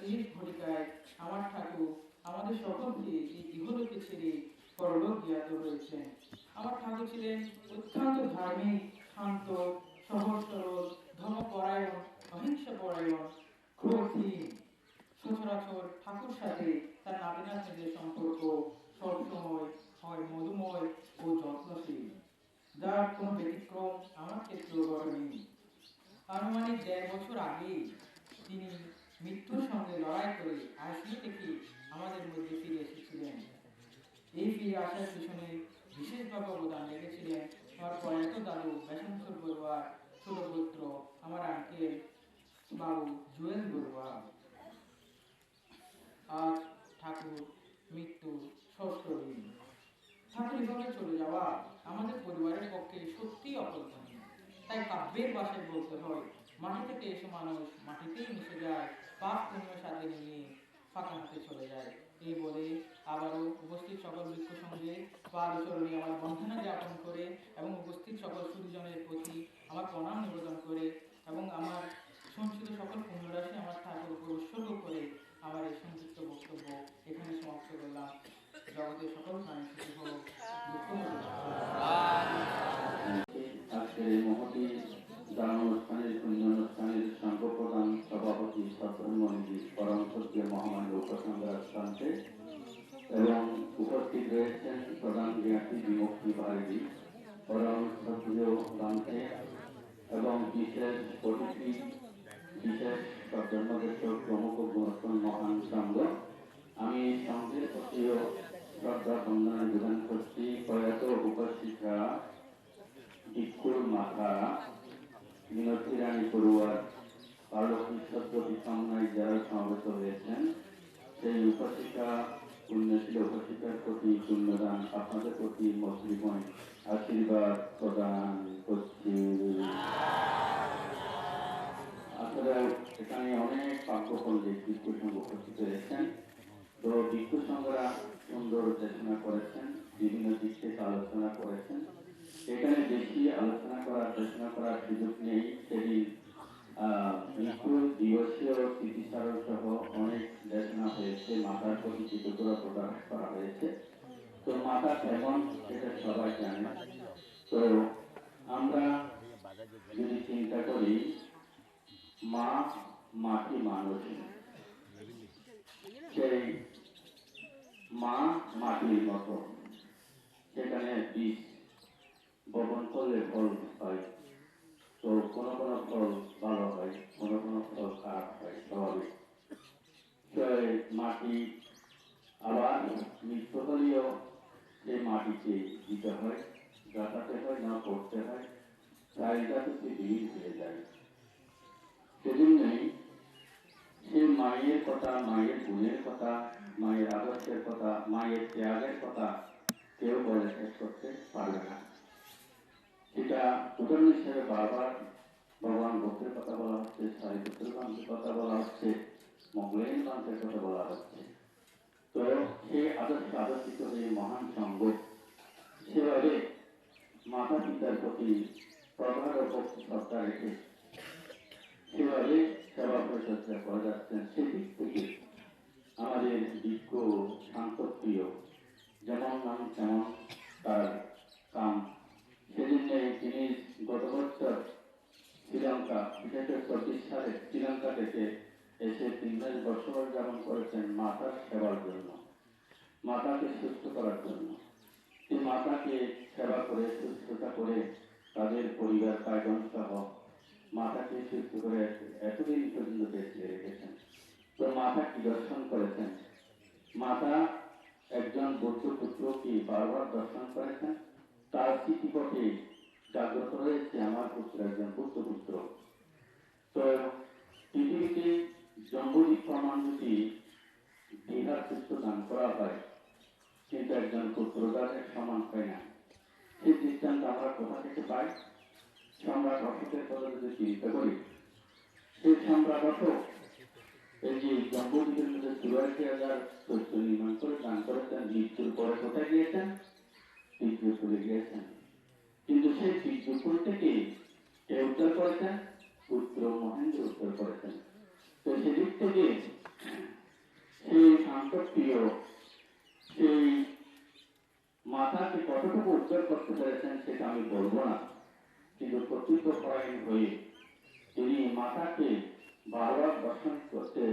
শেষ ঘটিকায় আমার ঠাকুর আমাদের সকলকে এই ইহলোকে ছেড়ে পরলোক জ্ঞাত হয়েছেন। আমার ঠাকুর ছিলেন অত্যন্ত ধার্মিক, শান্ত, সহজ সরল, ধর্মপরায়ণ, অহিংসা পরায়ণ, ক্রোধহীন। সচরাচর ঠাকুর সাথে তার নাতি নাতনিদের সম্পর্ক সবসময় হয় মধুময় ও যত্নশীল, যার কোনো ব্যতিক্রম আমার ক্ষেত্রেও ঘটেনি। আনুমানিক ১.৫ বছর আগে তিনি মৃত্যুর সঙ্গে লড়াই করে আইসিইউ থেকে আমাদের মধ্যে ফিরে এসেছিলেন। এই ফিরে আসার পিছনে বিশেষভাবে অবদান রেখেছিলেন আমার প্রয়াত দাদু বেশান্তর বড়ুয়ার ছোট পুত্র আমার আঙ্কেল বাবু জুয়েল বড়ুয়া। আজ ঠাকুর মৃত্যুর ৬ষ্ঠ দিন। ঠাকুর এভাবে চলে যাওয়া আমাদের পরিবারের পক্ষে সত্যিই অকল্পনীয়। তাই কাব্যের ভাষায় বলতে হয়, মাটি থেকে এসে মানুষ মাটিতেই মিশে যায়, পাপ পুণ্যের সাথে নিয়ে ফাঁকা হাতে চলে যায়। এই বলে আবারও উপস্থিত সকল ভিক্ষু সঙ্গে পাদচরণে আমার বন্ধনা জ্ঞাপন করে এবং উপস্থিত সকল সুদীজনের প্রতি আমার প্রণাম নিবেদন করে এবং আমার সঞ্চিত সকল পুণ্যরাশি আমার ঠাকুর উপর উৎসর্গ করে আমার এই সংক্ষিপ্ত বক্তব্য এখানে সমাপ্ত করলাম। জগতের সকল প্রাণী সুখী হোক, দুঃখমুক্ত আজকের এই মহতি দান অনুষ্ঠানের পুণ্যানুষ্ঠানের সংঘ প্রধান সভাপতি সত্রমণি পরম সত্যের মহামান্য উপসংহার স্থানকে এবং উপস্থিত রয়েছেন প্রধান জ্ঞাতি বিমুক্তি ভারতী পরম সক্রিয় গ্রন্থে এবং বিশেষ অতিথি বিশেষ জন্মদেশক প্রমুখ গুণোত্তম মহান সংঘ। আমি সংঘের প্রতিও শ্রদ্ধা বন্দনা নিবেদন করছি। প্রয়াত উপস্থিতরা ভিক্ষুর মাথা মিনতি রানী বড়ুয়ার পারলক্ষী কামনায় যারা সমবেত হয়েছেন, সেই উপস্থিতা পুণ্যশীল উপস্থিতার প্রতি পুণ্যদান আপনাদের প্রতি মসৃময় আশীর্বাদ প্রদান করছি। আসলে এখানে অনেক পাঠ্যপণ্ডিত ভিক্ষু সংঘ উপস্থিত হয়েছেন। তো ভিক্ষু সংঘরা সুন্দর দেশনা করেছেন, বিভিন্ন দিক থেকে আলোচনা করেছেন। এখানে বেশি আলোচনা করার দেশনা করার সুযোগ নেই। সেদিন মৃত্যু দিবসীয় স্মৃতিচারণ সহ অনেক দেশনা হয়েছে, মাতার প্রতি কৃতজ্ঞতা প্রকাশ করা হয়েছে। তো মাতা কেমন সেটা সবাই জানে। তো আমরা যদি চিন্তা করি, মা মাটি মানুষ, সেই মা মাটির মতো, সেখানে বীজ বপন করলে ফল হয়। তো কোনো কোনো ফল ভালো হয়, কোনো কোনো ফল খারাপ হয়, স্বাভাবিক। মাটি আবার মৃত্যু হলেও সেই মাটিকে দিতে হয়, গাঁথাতে হয়, না করতে হয়, চাহিদা থেকে বিলীন হয়ে যায়। সেজন্যই সে মায়ের কথা, মায়ের গুণের কথা, মায়ের আদর্শের কথা, মায়ের ত্যাগের কথা কেউ বলে শেষ করতে পারবে না। এটা উদাহরণ হিসেবে বারবার ভগবান ভক্তের কথা বলা হচ্ছে, সারিপুত্রের গ্রন্থের কথা বলা হচ্ছে, মঙ্গলের গ্রন্থের কথা বলা হচ্ছে। তো সেই আদর্শ আদর্শিত হয়ে মহান সংঘ সেভাবে মাতা পিতার প্রতি প্রগাঢ় ভক্তি শ্রদ্ধা রেখে সেভাবে সেবা পরিচর্যা করে যাচ্ছেন। সেদিক থেকে আমাদের বিজ্ঞ শান্তপ্রিয়, যেমন নাম তেমন তার কাম। সেজন্য তিনি গত বছর শ্রীলঙ্কা ২০২৪ সালে শ্রীলঙ্কা থেকে এসে ৩ মাস বছর যাপন করেছেন মাতার সেবার জন্য, মাতাকে সুস্থ করার জন্য। এই মাতাকে সেবা করে সুস্থতা করে তাদের পরিবার কায়জন সহ মাতাকে সুস্থ করে এতদিন পর্যন্ত বেঁচে রেখেছেন। তো মাতা কি দর্শন করেছেন? মাতা একজন বৌদ্ধ পুত্রকে বারবার দর্শন করেছেন। তার স্মৃতিপটে জাগ্রত রয়েছে আমার পুত্র একজন বৌদ্ধ পুত্র। তো পৃথিবীতে জম্বুদ্বীপ প্রমাণ যদি বিহার পুত্র দান করা হয়, কিন্তু একজন পুত্রদানের সমান হয় না। সেই দৃষ্টান্ত আমরা কোথা থেকে পাই? সম্রাট অশোকের কথা যদি চিন্তা করি, সেই সম্রাট অশোক এই যে জম্বুদ্বীপের মধ্যে ৮৪,০০০ চৈত্য নির্মাণ করে দান করেছেন, মৃত্যুর পরে কোথায় গিয়েছেন? তীর্থপুরে গিয়েছেন। কিন্তু সেই তীর্থপুর থেকে কে উদ্ধার করেছেন? পুত্র মহেন্দ্র উদ্ধার করেছেন। তো সেদিক থেকে শান্তপ্রিয় সেই মাতাকে কতটুকু উদ্ধার করতে পেরেছেন সেটা আমি বলবো না, কিন্তু কর্তৃত্বপরায়ণ হয়ে তিনি মাতাকে বারবার দর্শন করতে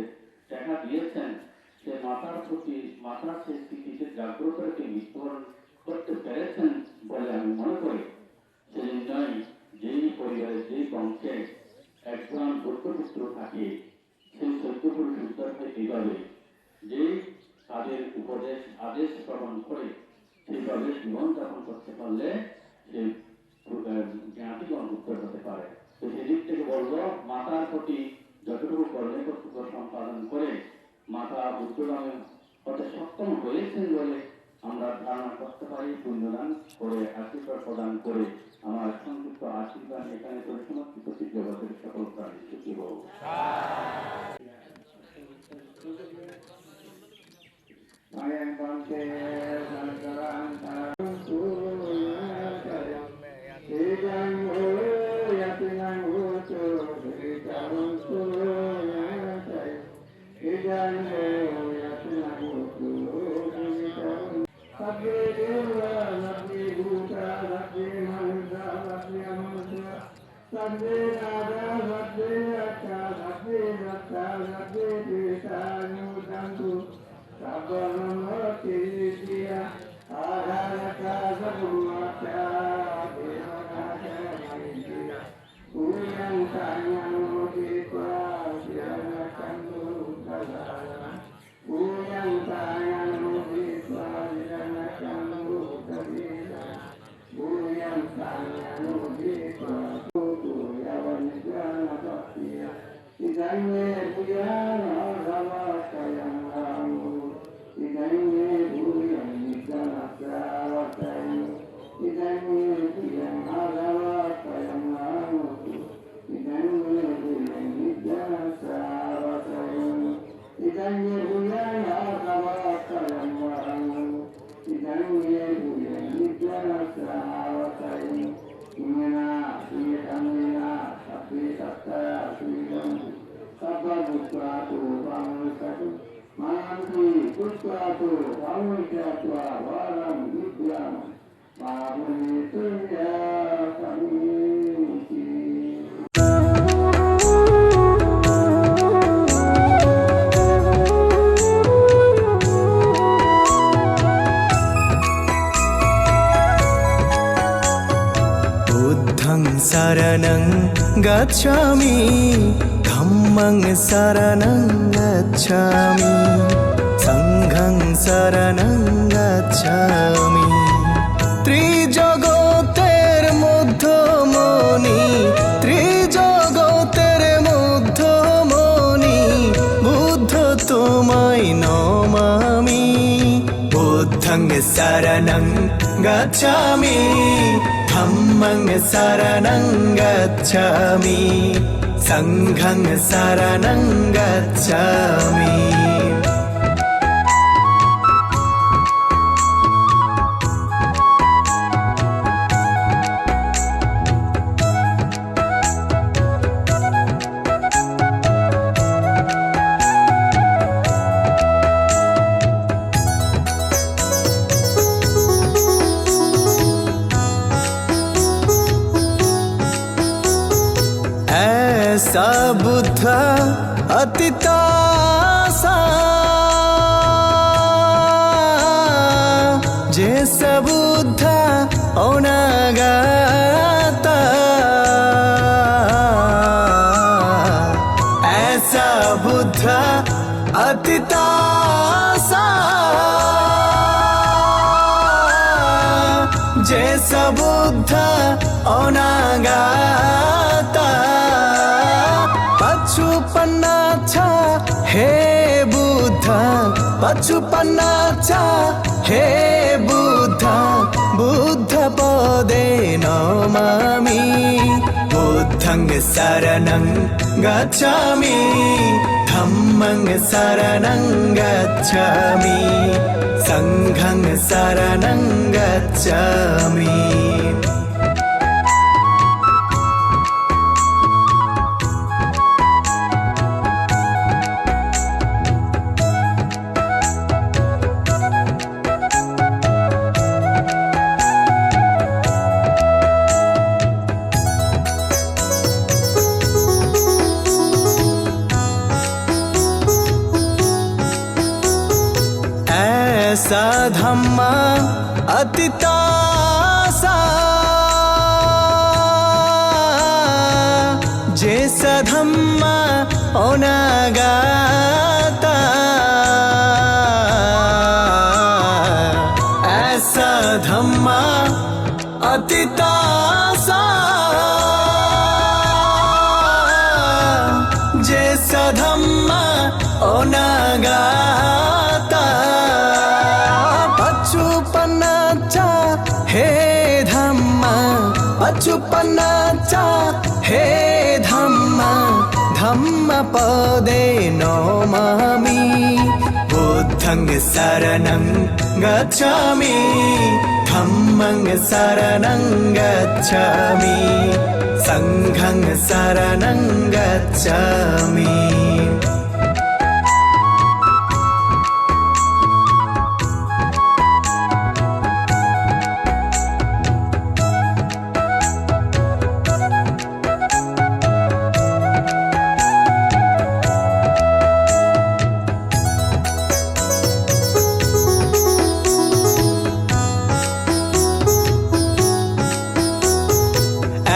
দেখা দিয়েছেন। সে মাতার প্রতি মাতার সেই স্মৃতিকে জাগ্রত রেখে মৃত্যুবরণ করতে পেরেছেন বলে আমি মনে করি। সেই জন্যই যেই পরিবারে যেই বংশে একজন বৌদ্ধপুত্র থাকে সেই চৈত্যপুরুষ উদ্ধার হয় এইভাবে, যেই তাদের উপদেশ আদেশ শ্রবণ করে সেইভাবে জীবনযাপন করতে পারলে সেই জ্ঞাতিগণ উত্তর হতে পারে। তো সেদিক থেকে বলবো, মাতার প্রতি যতটুকু করলে কর্তব্য সম্পাদন করে মাতা উত্তরগামী হতে সক্ষম হয়েছেন বলে আমরা ধারণা করতে পারি। পুণ্যদান করে আশীর্বাদ প্রদান করে আমার সংযুক্ত আশীর্বাদ এখানে পরিসমাপ্ত জগতের সকল প্রাণী সুখী হোক। शरणं गच्छामि धम्मं शरणं गच्छामि संघं शरणं गच्छामि त्रिजगतेर मध्यमणि त्रिजगतेर मध्यमणि बुद्ध তোমায় নমামি बुद्धं शरणं गच्छामि धम्मं शरणं गच्छामि संघं शरणं गच्छामि ऐसा बुद्ध अतितासा जैसा बुद्ध अनागता ऐसा बुद्ध अतितासा जैसा बुद्ध अनागता पशुपन्नाचा हे बुद्ध पशुपन्नाचा हे बुद्ध बुद्ध पदे नमामि बुद्धं शरणं गच्छामि धम्मं शरणं गच्छामि संघं शरणं गच्छामि ऐसा धम्मा अतितासा जैसा धम्मा अनागाता ऐसा धम्मा अतितासा जैसा धम्मा अनागाता पचुपन्नाचा हे धम्मा पचुपन्नाचा हे धम्मा धम्मपदे नमामि बुद्धं शरणं गच्छामि धम्मं शरणं गच्छामि संघं शरणं गच्छामि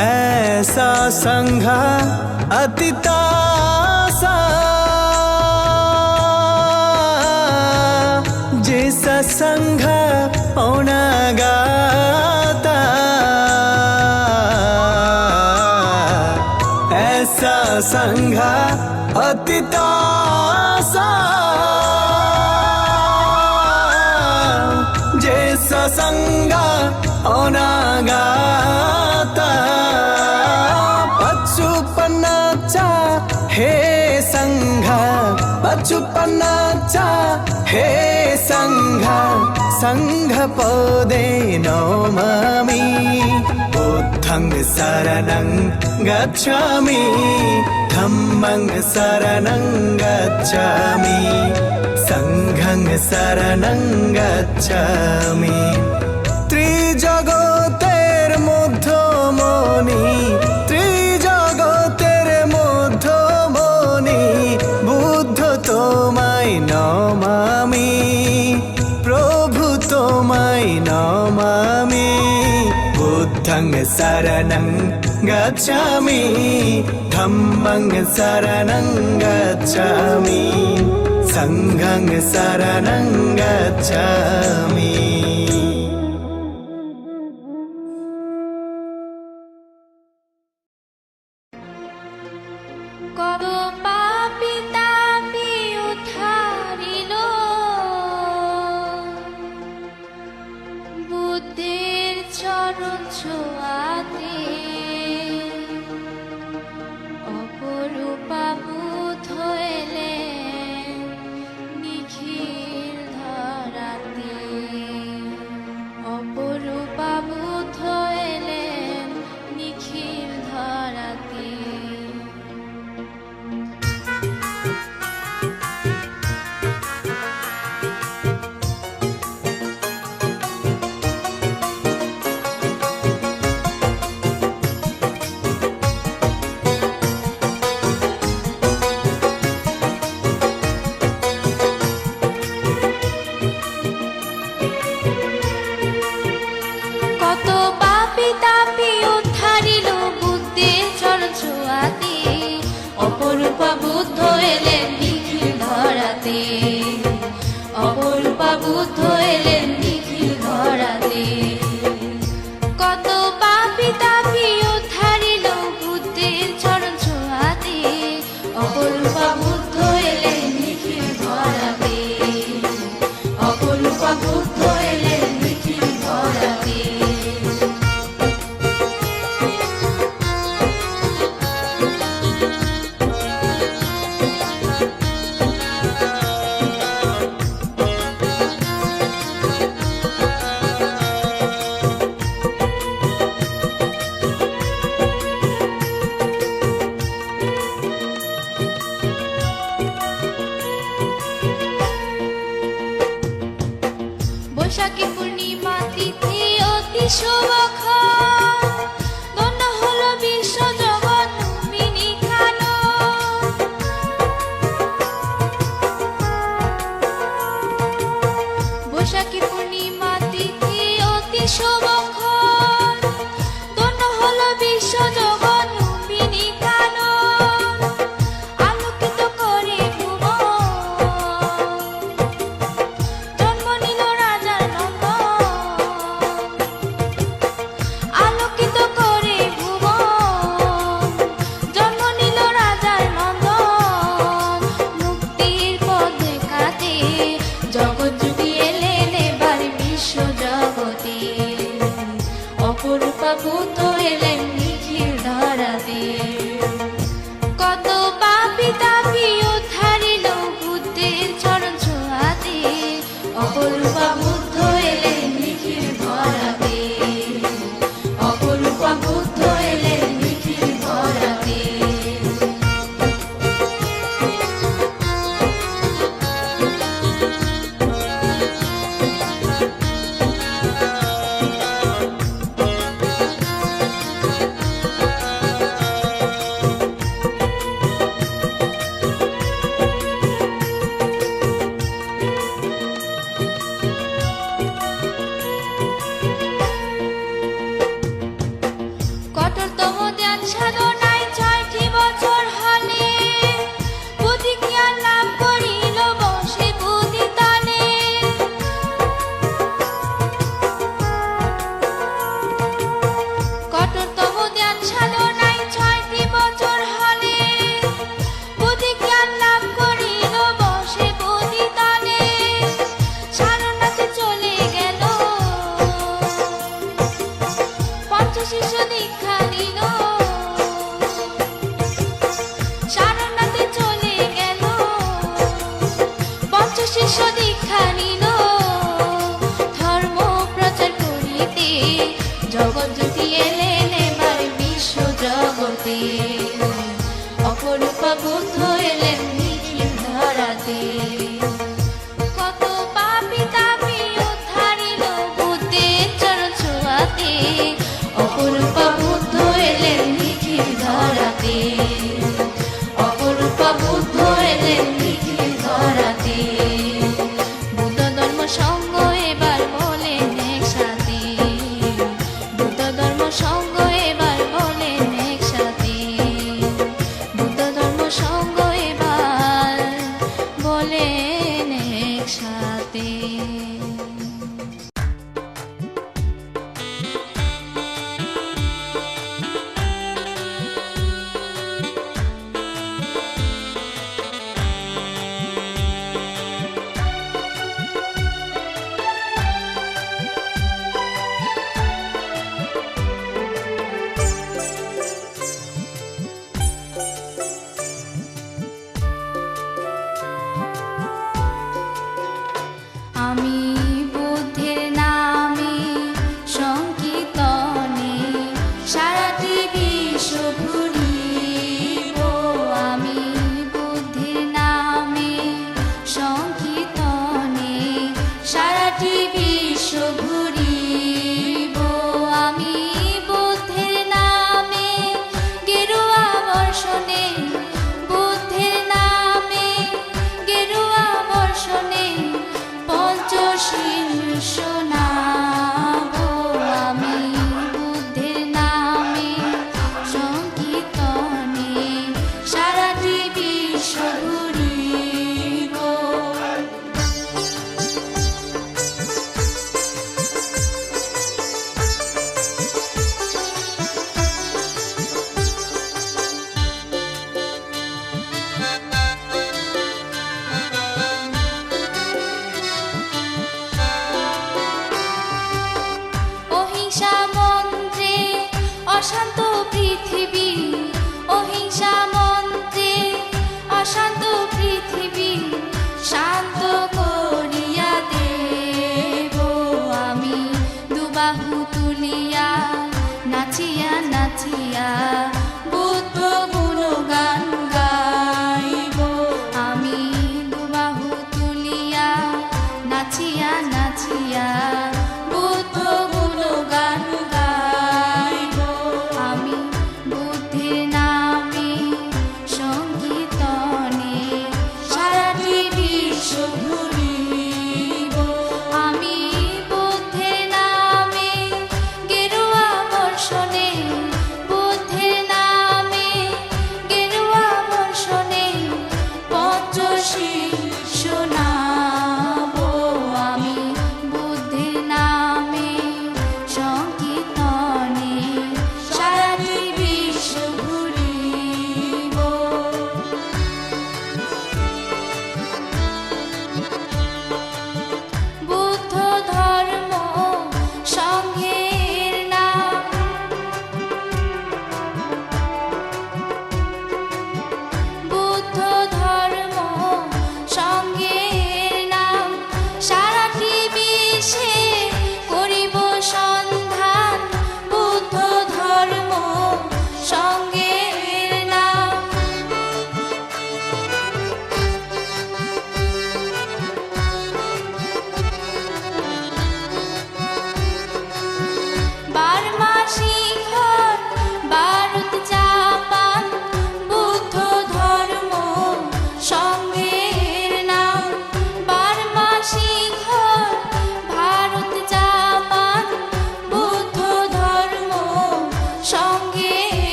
ऐसा संघ अतितासा जैसा संघ अनागाता ऐसा संघ अतितासा जैसा संघ अनागाता पचुपन्नाचा हे संघ पचुपन्नाचा हे संघ संघपदे नमामि बुद्धं शरणं गच्छामि धम्मं शरणं गच्छामि संघं शरणं गच्छामि त्रिजगतेर मध्यमणि त्रिजगतेर मध्यमणि बुद्ध তোমায় নমামি প্রভু তোমায় নমামি বুদ্ধং শরণং গচ্ছামি ধম্মং শরণং গচ্ছামি সংঘং শরণং গচ্ছামি কত পাপী তাপী উদ্ধারিল বুদ্ধের চরণ ছোঁয়াতে অপরূপা বুদ্ধ এলেন নিখিল ধরাতে অপরূপা বুদ্ধ এলেন নিখিল ধরাতে কত পাপী তাপী উদ্ধারিল বুদ্ধের চরণ ছোঁয়াতে অপরূপা বুদ্ধ এলেন নিখিল ধরাতে অপরূপা বুদ্ধ এলেন নিখিল ধরাতে কত পাপী তাপী উদ্ধারিল বুদ্ধের চরণ ছোঁয়াতে অপরূপা বুদ্ধ এলেন নিখিল ধরাতে অপরূপা বুদ্ধ এলেন নিখিল ধরাতে বৈশাখী পূর্ণিমা তিথি অতি শুভক্ষণ ধন্য হলো বিশ্ব জগৎ মিনি খানো বৈশাখী এলেন পৃথিবীর ধরাতে বুদ্ধ ধর্ম সঙ্গ এবার বলেন একসাথে বুদ্ধ ধর্ম সঙ্গ এবার বলেন একসাথে বুদ্ধ ধর্ম সঙ্গ এবার বলেন একসাথে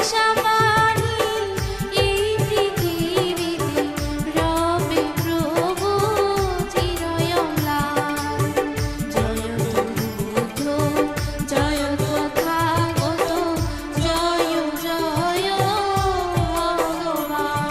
আশা বাণী এই পৃথিবীতে রবে প্রভু চিরয়ম্লান। জয় বুদ্ধ, জয় তথাগত, জয় জয় ভগবান।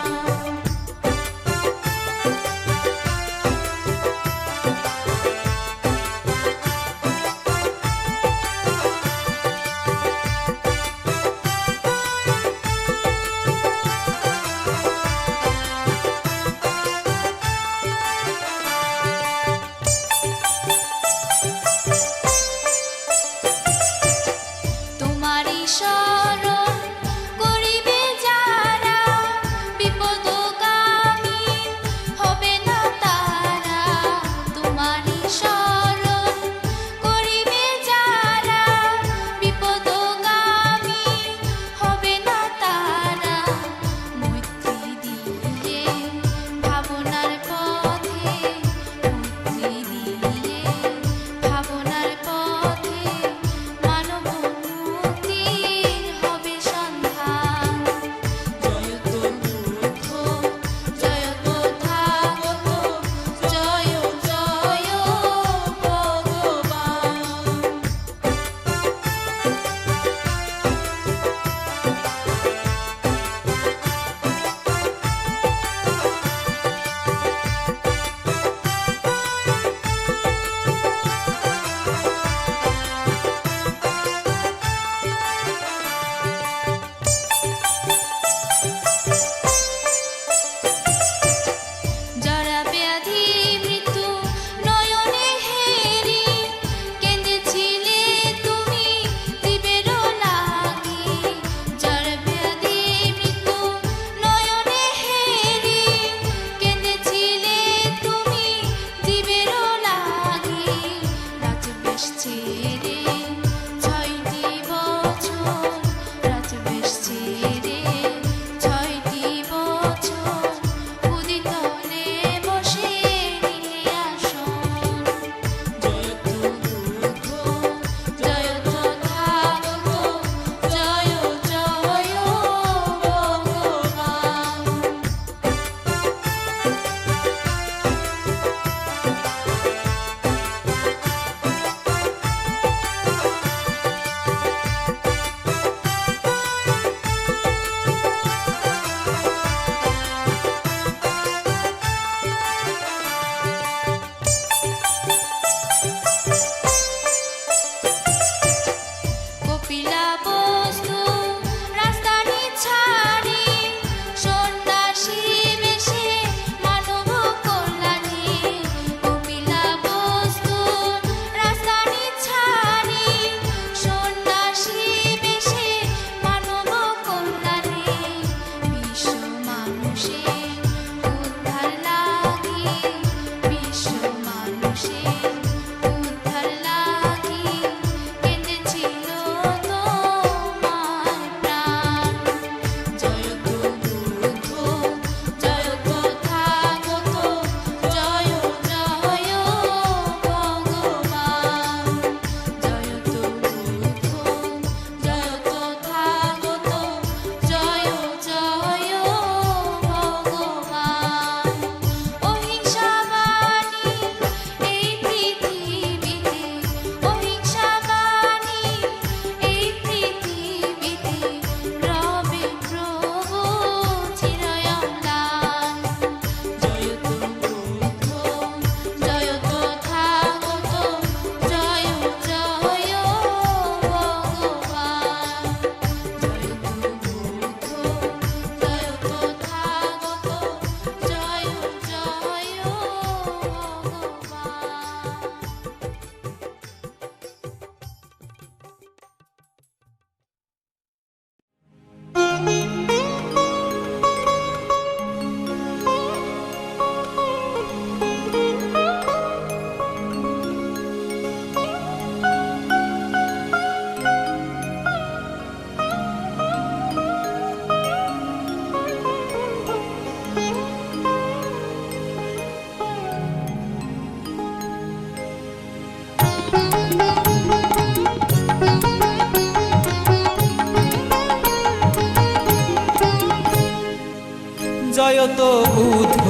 জয়ত বুদ্ধ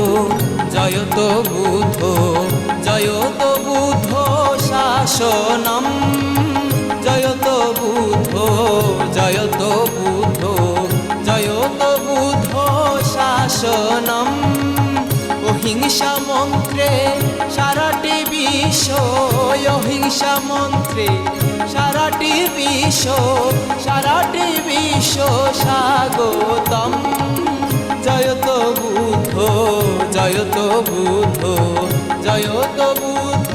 জয়ত বুদ্ধ জয়ত বুদ্ধ শাসনম জয়ত বুদ্ধ জয়ত বুদ্ধ জয়ত বুদ্ধ শাসনম অহিংসা মন্ত্রে সারাটি বিশ্ব অহিংসা মন্ত্রে সারাটি বিশ্ব স্বাগতম জয়ত বুদ্ধ জয়ত বুদ্ধ জয়ত বুদ্ধ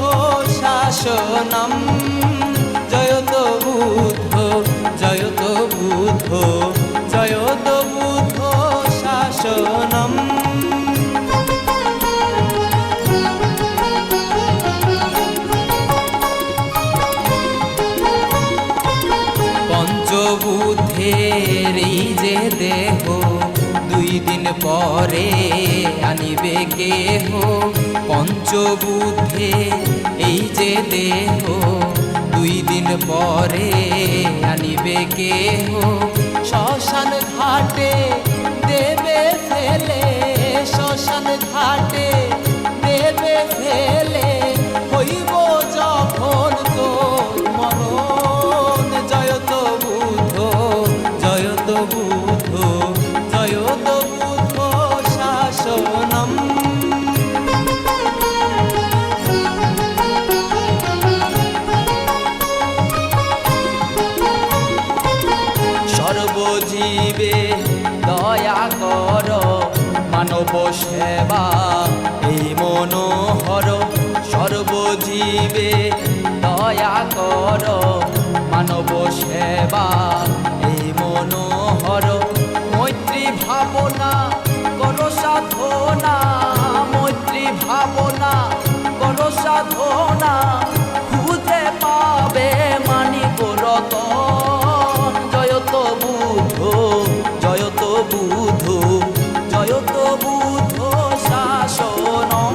শাসনম জয়ত বুদ্ধ জয়ত বুদ্ধ জয়ত বুদ্ধ শাসনম পঞ্চবুদ্ধের এই যে দেহ 2 দিন পরে আনিবে কেহ পঞ্চবুদ্ধে এই যে দেহ 2 দিন পরে আনিবে কেহ শ্মশান ঘাটে দেবে ফেলে শ্মশান ঘাটে দেবে ফেলে হইব যখন তোর মরণ জয়ত বুদ্ধ জয়ত বুদ্ধ জয়ত বুদ্ধ শাসনম সর্বজীবে দয়া কর মানব সেবা এই মনোহর সর্বজীবে দয়া কর মানব সেবা এই মনোহর মৈত্রী ভাবনা কর সাধনা মৈত্রী ভাবনা কর সাধনা খুঁজে পাবে মানিক রতন জয়ত বুদ্ধ জয়ত বুদ্ধ জয়ত বুদ্ধ শাসনম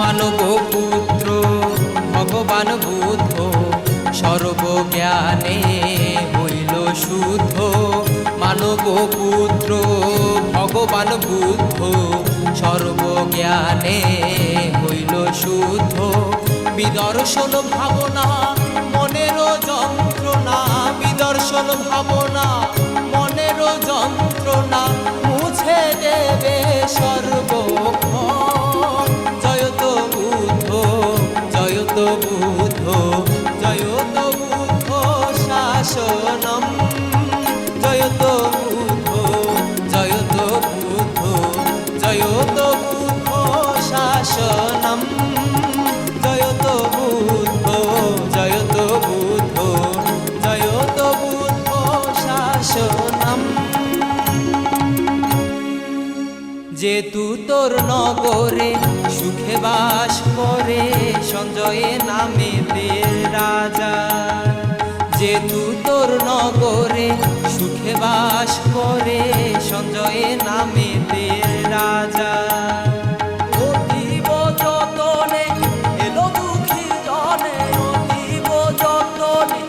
মানব পুত্র ভগবান বুদ্ধ সর্বজ্ঞানে হইল শুদ্ধ মানব পুত্র ভগবান বুদ্ধ সর্বজ্ঞানে হইল শুদ্ধ বিদর্শন ভাবনা মনের যন্ত্রণা বিদর্শন ভাবনা মনের যন্ত্রণা মুছে দেবে সর্বক্ষণ জয়ত বুদ্ধ জয়ত বুদ্ধ জয়ত বুদ্ধ শাসনম জয়ত বুদ্ধ জয়ত বুদ্ধ জয়ত বুদ্ধ শাসনম জয়ত বুদ্ধ জয়ত বুদ্ধ জয়ত বুদ্ধ শাসনম যেতু তোর নগরে সুখে বাস করে সঞ্জয়ে নামে বীর রাজা যেতু তোর নগরে সুখে বাস করে সঞ্জয়ে নামে বীর রাজা অতীব যতনে এলো দুঃখী জনে অতীব যতনে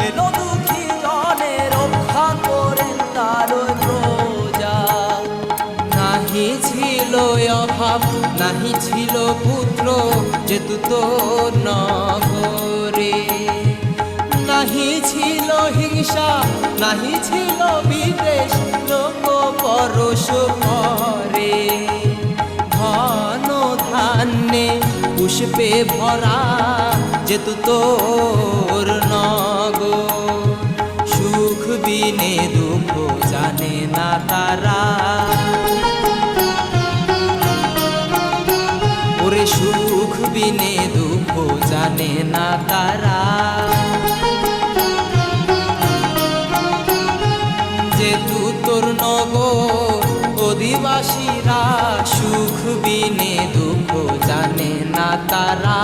এলো দুঃখী জনে রক্ষা করেন তার প্রজা নাহি ছিল অভাব নাহি ছিল পুত্র যেতু তোর নগরে নাহি ছিল হিংসা নাহি ছিল বিদ্বেষ লোক পরশ করে ধন ধান্যে পুষ্পে ভরা যেতু তোর নগর সুখ বিনে দুঃখ জানে না তারা ওরে সুখ বিনে দুঃখ জানে না তারা যেতু তোর নগর অধিবাসীরা সুখ বিনে দুঃখ জানে না তারা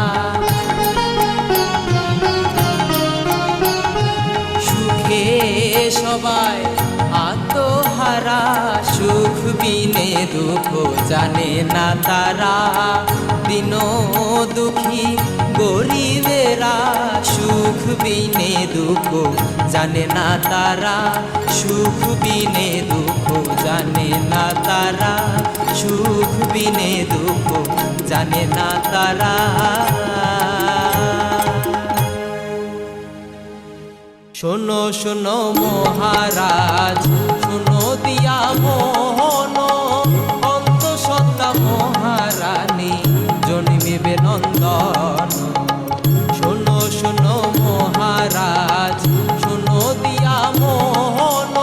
সুখে সবাই আত্মহারা সুখ বিনে দুঃখ জানে না তারা, দিন দুঃখী গরিবেরা সুখ বিনে দুঃখ জানে না তারা, সুখ বিনে দুঃখ জানে না তারা, সুখ বিনে দুঃখ জানে না তারা। শোনো শোনো মহারাজ, শোনো দিয়া মোহন, অন্তঃসত্ত্বা মহারানী জন্মিবে নন্দন। শোনো শোনো মহারাজ, শোনো দিয়া মোহন,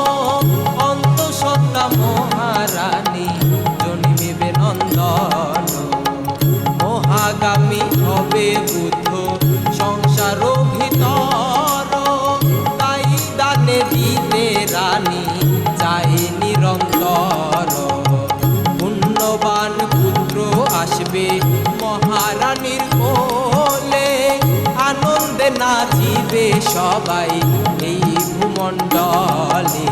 অন্তঃসত্ত্বা মহারানী জন্মিবে নন্দন। মহাগামী হবে বুদ্ধ সংসার ভিতর, তাই দানে দিতে রানী চাই নিরন্তর। পুণ্যবান পুত্র আসবে মহারানীর কোলে, আনন্দে নাচিবে সবাই এই ভূমণ্ডলে,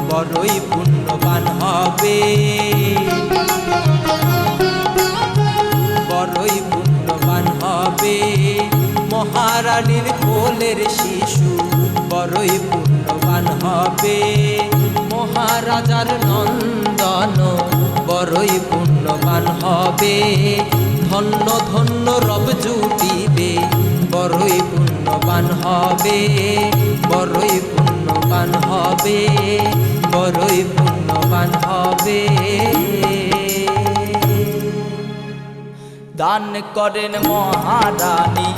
বড়ই পুণ্যবান হবে, বড়ই পুণ্যবান হবে মহারানীর কোলের শিশু, বড়ই পুণ্যবান হবে মহারাজার নন্দন, বড়ই পুণ্যবান হবে। ধন্য ধন্য রব জুটিবে, বড়ই পুণ্যবান হবে, বড়ই পুণ্যবান হবে, বড়ই পুণ্যবান হবে। দান করেন মহারানী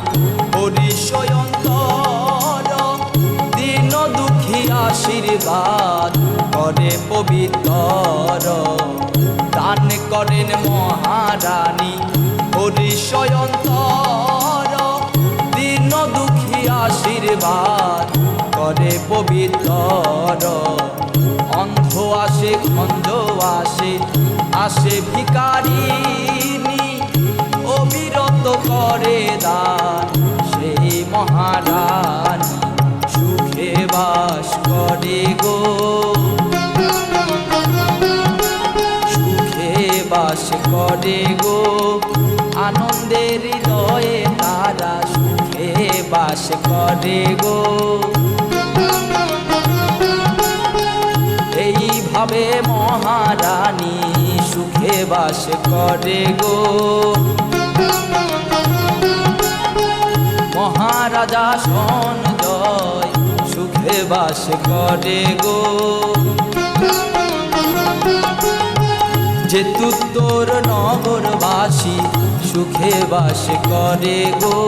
হরিশয়ন্তর, দীন দুঃখী আশীর্বাদ করে পবিত্র। দান করেন মহারানী হরিশয়ন্তর, দীন দুঃখী আশীর্বাদ করে পবিত্র। অন্ধ আসে খঞ্জ আসে, আসে ভিকারিনী, অবিরত করে দান সেই মহারানী সুখে বাস করে গো, সুখে বাস করে গো। আনন্দের হৃদয়ে তারা সুখে বাস করে গো। এইভাবে মহারানী সুখে বাস করে গো। মহারাজা সঞ্জয় সুখে বাস করে গো। যেতুত্তর নগরবাসী সুখে বাস করে গো,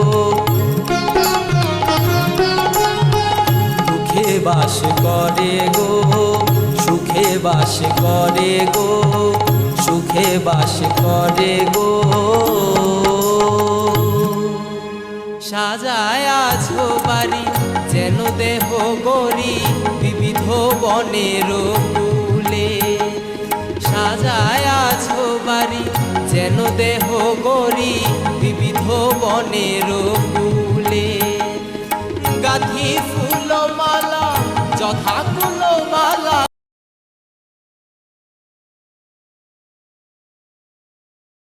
সুখে বাস করে গো, সুখে বাস করে গো, সুখে বাস করে গো। সাজায় আছো বাড়ি যেন দেহ গরি বিবিধ বনের ফুলে, সাজায় আছো বাড়ি যেন দেহ গরি বিবিধ বনের ফুলে। গাঁথি ফুলমালা যথাকুল